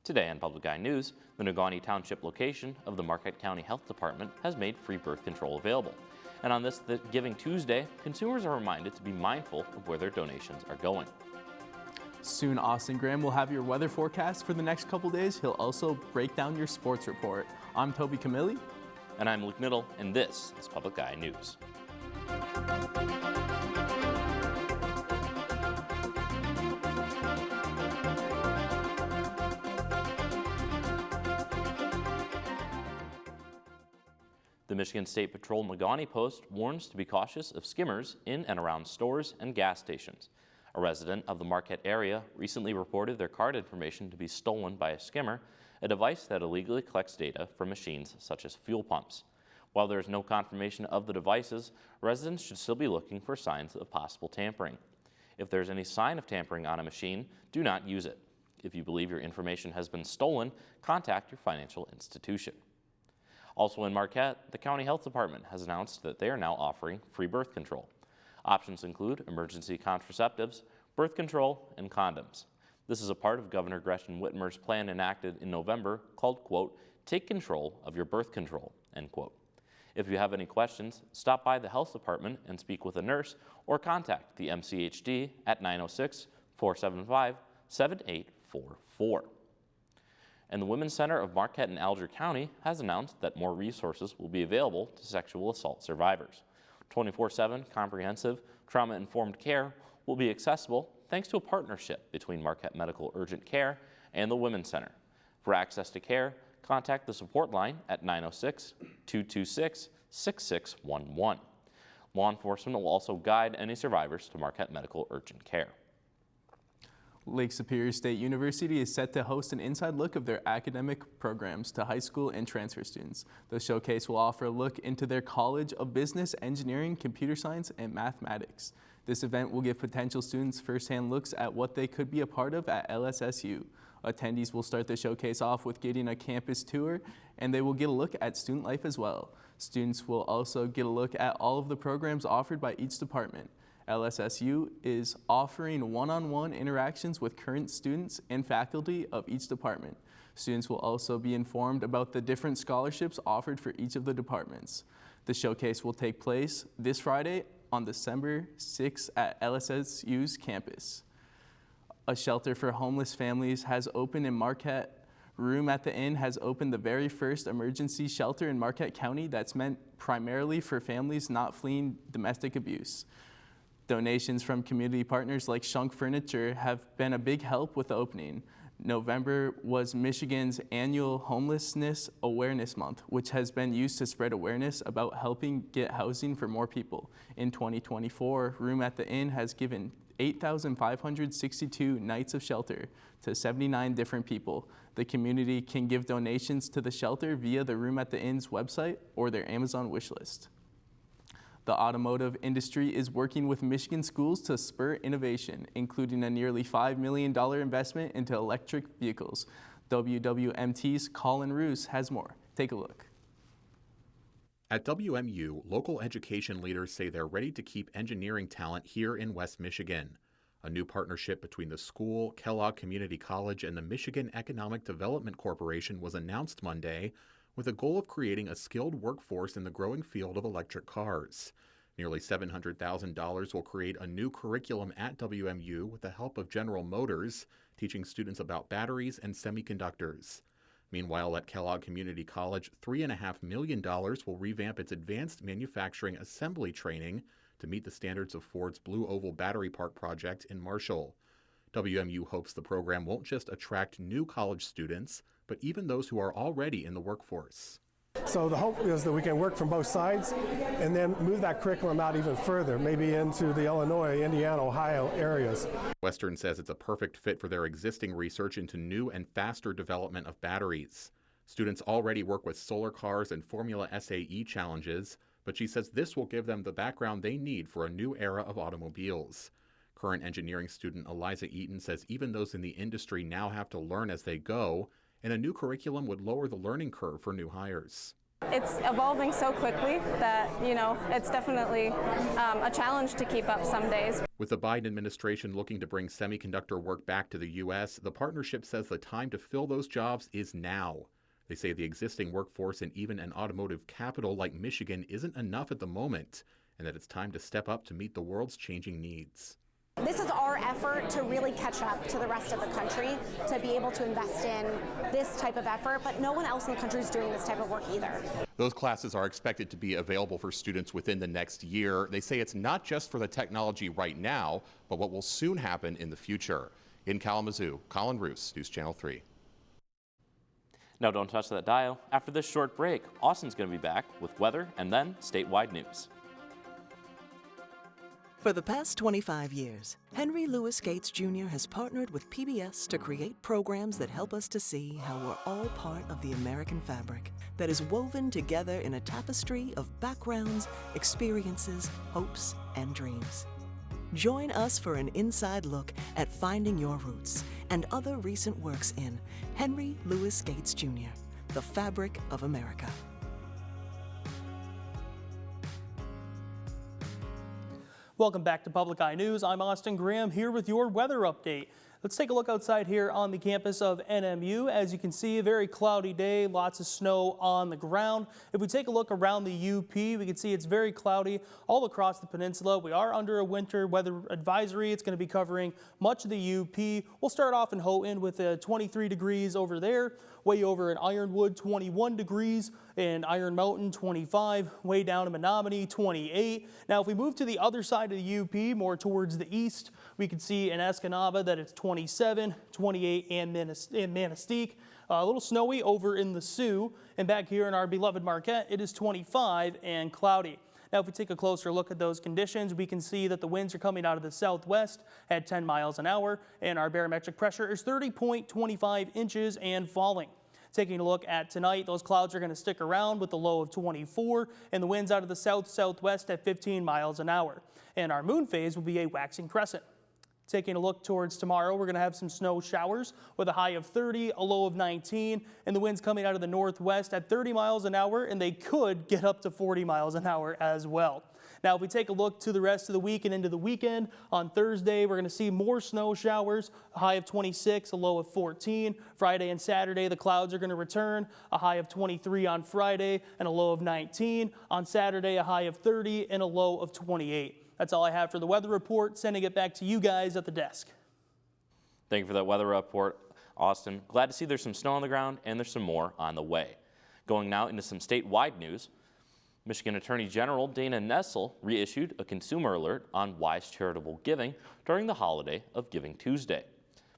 Today on Public Eye News, the Negaunee Township location of the Marquette County Health Department has made free birth control available. And on this Giving Tuesday, consumers are reminded to be mindful of where their donations are going. Soon, Austin Graham will have your weather forecast for the next couple days. He'll also break down your sports report. I'm Toby Camilli. And I'm Luke Niddle, and this is Public Eye News. The Michigan State Patrol Negaunee Post warns to be cautious of skimmers in and around stores and gas stations. A resident of the Marquette area recently reported their card information to be stolen by a skimmer, a device that illegally collects data from machines such as fuel pumps. While there is no confirmation of the devices, residents should still be looking for signs of possible tampering. If there is any sign of tampering on a machine, do not use it. If you believe your information has been stolen, contact your financial institution. Also in Marquette, the County Health Department has announced that they are now offering free birth control. Options include emergency contraceptives, birth control, and condoms. This is a part of Governor Gretchen Whitmer's plan enacted in November called, quote, "Take control of your birth control," end quote. If you have any questions, stop by the Health Department and speak with a nurse or contact the MCHD at 906-475-7844. And the Women's Center of Marquette and Alger County has announced that more resources will be available to sexual assault survivors. 24/7 comprehensive trauma-informed care will be accessible thanks to a partnership between Marquette Medical Urgent Care and the Women's Center. For access to care, contact the support line at 906-226-6611. Law enforcement will also guide any survivors to Marquette Medical Urgent Care. Lake Superior State University is set to host an inside look of their academic programs to high school and transfer students. The showcase will offer a look into their College of Business, Engineering, Computer Science, and Mathematics. This event will give potential students first-hand looks at what they could be a part of at LSSU. Attendees will start the showcase off with getting a campus tour, and they will get a look at student life as well. Students will also get a look at all of the programs offered by each department. LSSU is offering one-on-one interactions with current students and faculty of each department. Students will also be informed about the different scholarships offered for each of the departments. The showcase will take place this Friday on December 6th at LSSU's campus. A shelter for homeless families has opened in Marquette. Room at the Inn has opened the very first emergency shelter in Marquette County that's meant primarily for families not fleeing domestic abuse. Donations from community partners like Shunk Furniture have been a big help with the opening. November was Michigan's annual Homelessness Awareness Month, which has been used to spread awareness about helping get housing for more people. In 2024, Room at the Inn has given 8,562 nights of shelter to 79 different people. The community can give donations to the shelter via the Room at the Inn's website or their Amazon wish list. The automotive industry is working with Michigan schools to spur innovation, including a nearly $5 million investment into electric vehicles. WWMT's Colin Roos has more. Take a look. At WMU, local education leaders say they're ready to keep engineering talent here in West Michigan. A new partnership between the school, Kellogg Community College, and the Michigan Economic Development Corporation was announced Monday, with a goal of creating a skilled workforce in the growing field of electric cars. Nearly $700,000 will create a new curriculum at WMU with the help of General Motors, teaching students about batteries and semiconductors. Meanwhile, at Kellogg Community College, $3.5 million will revamp its advanced manufacturing assembly training to meet the standards of Ford's Blue Oval Battery Park project in Marshall. WMU hopes the program won't just attract new college students, but even those who are already in the workforce. So the hope is that we can work from both sides and then move that curriculum out even further, maybe into the Illinois, Indiana, Ohio areas. Western says it's a perfect fit for their existing research into new and faster development of batteries. Students already work with solar cars and Formula SAE challenges, but she says this will give them the background they need for a new era of automobiles. Current engineering student Eliza Eaton says even those in the industry now have to learn as they go, and a new curriculum would lower the learning curve for new hires. It's evolving so quickly that, it's definitely a challenge to keep up some days. With the Biden administration looking to bring semiconductor work back to the U.S., the partnership says the time to fill those jobs is now. They say the existing workforce in even an automotive capital like Michigan isn't enough at the moment, and that it's time to step up to meet the world's changing needs. This is our effort to really catch up to the rest of the country, to be able to invest in this type of effort, but no one else in the country is doing this type of work either. Those classes are expected to be available for students within the next year. They say it's not just for the technology right now, but what will soon happen in the future. In Kalamazoo, Colin Roos, News Channel 3. Now don't touch that dial. After this short break, Austin's going to be back with weather and then statewide news. For the past 25 years, Henry Louis Gates Jr. has partnered with PBS to create programs that help us to see how we're all part of the American fabric that is woven together in a tapestry of backgrounds, experiences, hopes, and dreams. Join us for an inside look at Finding Your Roots and other recent works in Henry Louis Gates Jr., The Fabric of America. Welcome back to Public Eye News. I'm Austin Graham here with your weather update. Let's take a look outside here on the campus of NMU. As you can see, a very cloudy day, lots of snow on the ground. If we take a look around the UP, we can see it's very cloudy all across the peninsula. We are under a winter weather advisory. It's going to be covering much of the UP. We'll start off in Houghton with 23 degrees over there. Way over in Ironwood, 21 degrees. In Iron Mountain, 25. Way down in Menominee, 28. Now, if we move to the other side of the UP, more towards the east, we can see in Escanaba that it's 27, 28 in Manistee. A little snowy over in the Sioux. And back here in our beloved Marquette, it is 25 and cloudy. Now, if we take a closer look at those conditions, we can see that the winds are coming out of the southwest at 10 miles an hour, and our barometric pressure is 30.25 inches and falling. Taking a look at tonight, those clouds are going to stick around with the low of 24, and the winds out of the south-southwest at 15 miles an hour. And our moon phase will be a waxing crescent. Taking a look towards tomorrow, we're going to have some snow showers with a high of 30, a low of 19, and the winds coming out of the northwest at 30 miles an hour, and they could get up to 40 miles an hour as well. Now, if we take a look to the rest of the week and into the weekend, on Thursday, we're going to see more snow showers, a high of 26, a low of 14. Friday and Saturday, the clouds are going to return, a high of 23 on Friday and a low of 19. On Saturday, a high of 30 and a low of 28. That's all I have for the weather report. Sending it back to you guys at the desk. Thank you for that weather report, Austin. Glad to see there's some snow on the ground and there's some more on the way. Going now into some statewide news. Michigan Attorney General Dana Nessel reissued a consumer alert on wise charitable giving during the holiday of Giving Tuesday.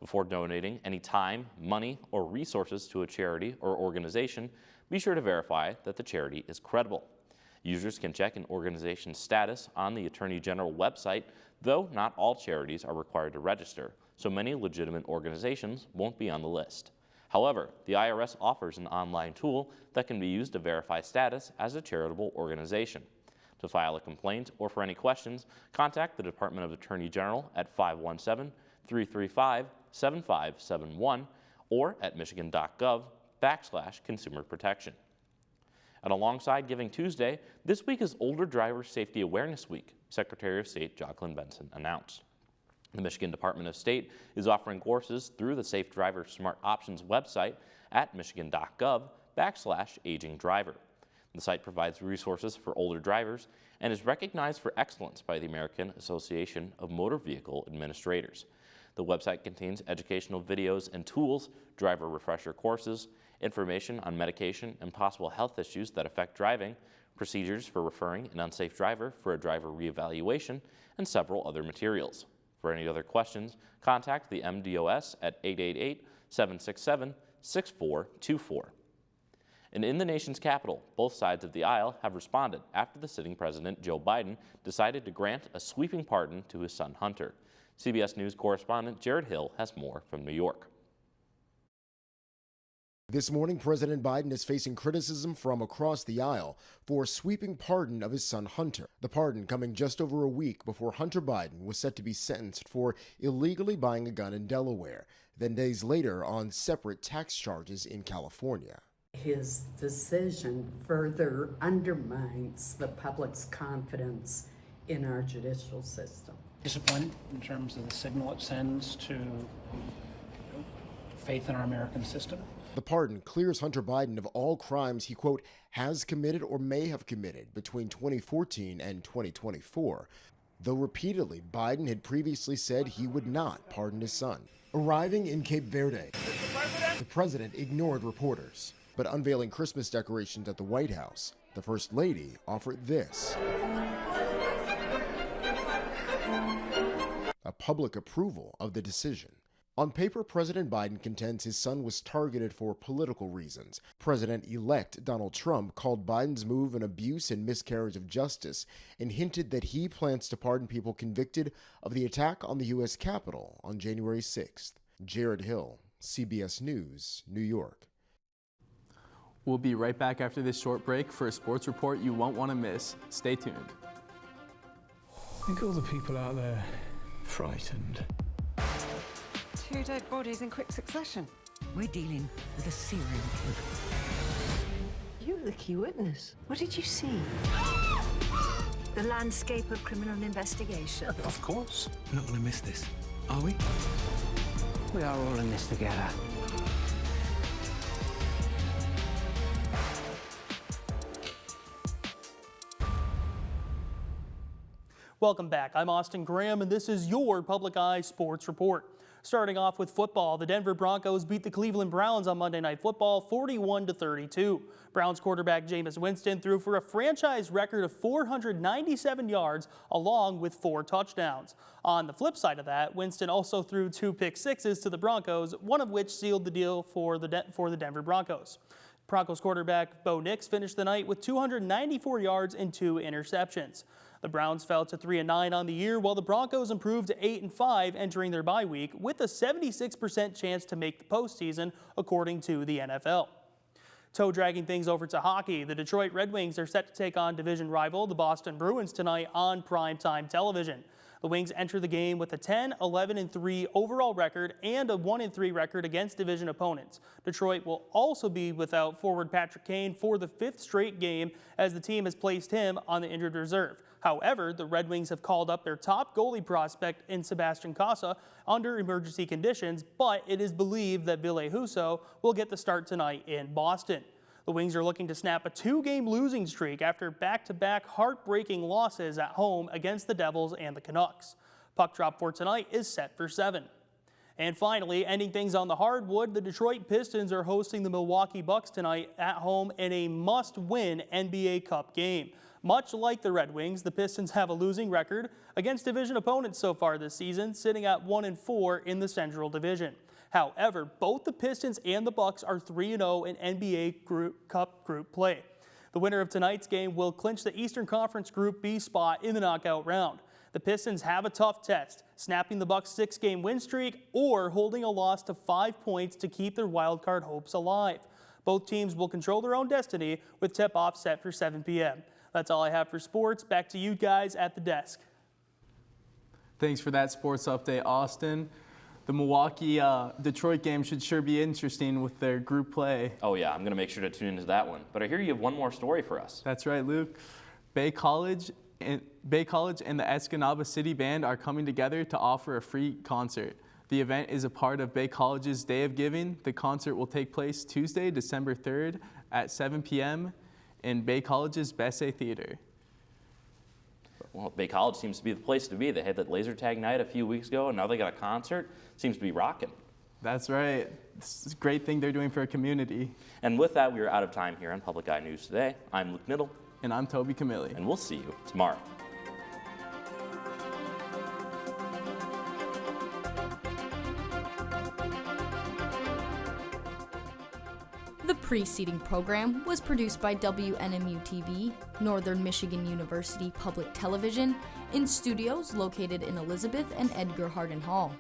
Before donating any time, money, or resources to a charity or organization, be sure to verify that the charity is credible. Users can check an organization's status on the Attorney General website, though not all charities are required to register, so many legitimate organizations won't be on the list. However, the IRS offers an online tool that can be used to verify status as a charitable organization. To file a complaint or for any questions, contact the Department of Attorney General at 517-335-7571 or at michigan.gov/consumer protection. And alongside Giving Tuesday, this week is Older Driver Safety Awareness Week, Secretary of State Jacqueline Benson announced. The Michigan Department of State is offering courses through the Safe Driver Smart Options website at michigan.gov/aging driver. The site provides resources for older drivers and is recognized for excellence by the American Association of Motor Vehicle Administrators. The website contains educational videos and tools, driver refresher courses, information on medication and possible health issues that affect driving, procedures for referring an unsafe driver for a driver reevaluation, and several other materials. For any other questions, contact the MDOS at 888-767-6424. And in the nation's capital, both sides of the aisle have responded after the sitting president, Joe Biden, decided to grant a sweeping pardon to his son Hunter. CBS News correspondent Jared Hill has more from New York. This morning, President Biden is facing criticism from across the aisle for a sweeping pardon of his son Hunter. The pardon coming just over a week before Hunter Biden was set to be sentenced for illegally buying a gun in Delaware, then days later on separate tax charges in California. His decision further undermines the public's confidence in our judicial system. Disappointed in terms of the signal it sends to faith in our American system. The pardon clears Hunter Biden of all crimes he, quote, has committed or may have committed between 2014 and 2024, though repeatedly Biden had previously said he would not pardon his son. Arriving in Cape Verde, the president ignored reporters, but unveiling Christmas decorations at the White House, the First Lady offered this: a public approval of the decision. On paper, President Biden contends his son was targeted for political reasons. President-elect Donald Trump called Biden's move an abuse and miscarriage of justice and hinted that he plans to pardon people convicted of the attack on the U.S. Capitol on January 6th. Jared Hill, CBS News, New York. We'll be right back after this short break for a sports report you won't want to miss. Stay tuned. Think all the people out there frightened. 2 dead bodies in quick succession. We're dealing with a serial killer. You were the key witness. What did you see? The landscape of criminal investigation. Of course. We're not going to miss this, are we? We are all in this together. Welcome back. I'm Austin Graham, and this is your Public Eye Sports Report. Starting off with football, the Denver Broncos beat the Cleveland Browns on Monday Night Football 41-32. Browns quarterback Jameis Winston threw for a franchise record of 497 yards along with 4 touchdowns. On the flip side of that, Winston also threw 2 pick sixes to the Broncos, one of which sealed the deal for the Denver Broncos. Broncos quarterback Bo Nix finished the night with 294 yards and 2 interceptions. The Browns fell to 3-9 on the year, while the Broncos improved to 8-5 entering their bye week, with a 76% chance to make the postseason, according to the NFL. Dragging things over to hockey, the Detroit Red Wings are set to take on division rival, the Boston Bruins, tonight on primetime television. The Wings enter the game with a 10-11-3 overall record and a 1-3 record against division opponents. Detroit will also be without forward Patrick Kane for the 5th straight game, as the team has placed him on the injured reserve. However, the Red Wings have called up their top goalie prospect in Sebastian Casa under emergency conditions, but it is believed that Ville Husso will get the start tonight in Boston. The Wings are looking to snap a 2-game losing streak after back-to-back heartbreaking losses at home against the Devils and the Canucks. Puck drop for tonight is set for 7. And finally, ending things on the hardwood, the Detroit Pistons are hosting the Milwaukee Bucks tonight at home in a must-win NBA Cup game. Much like the Red Wings, the Pistons have a losing record against division opponents so far this season, sitting at 1-4 in the Central Division. However, both the Pistons and the Bucks are 3-0 in NBA Cup group play. The winner of tonight's game will clinch the Eastern Conference Group B spot in the knockout round. The Pistons have a tough test, snapping the Bucks' 6-game win streak or holding a loss to 5 points to keep their wildcard hopes alive. Both teams will control their own destiny, with tip-off set for 7 p.m. That's all I have for sports. Back to you guys at the desk. Thanks for that sports update, Austin. The Milwaukee-Detroit game should sure be interesting with their group play. Oh yeah, I'm going to make sure to tune into that one. But I hear you have one more story for us. That's right, Luke. Bay College and the Escanaba City Band are coming together to offer a free concert. The event is a part of Bay College's Day of Giving. The concert will take place Tuesday, December 3rd at 7 p.m. in Bay College's Bessay Theater. Well, Bay College seems to be the place to be. They had that laser tag night a few weeks ago, and now they got a concert. Seems to be rocking. That's right. It's a great thing they're doing for a community. And with that, we are out of time here on Public Eye News Today. I'm Luke Middle. And I'm Toby Camilli. And we'll see you tomorrow. The preceding program was produced by WNMU-TV, Northern Michigan University Public Television, in studios located in Elizabeth and Edgar Hardin Hall.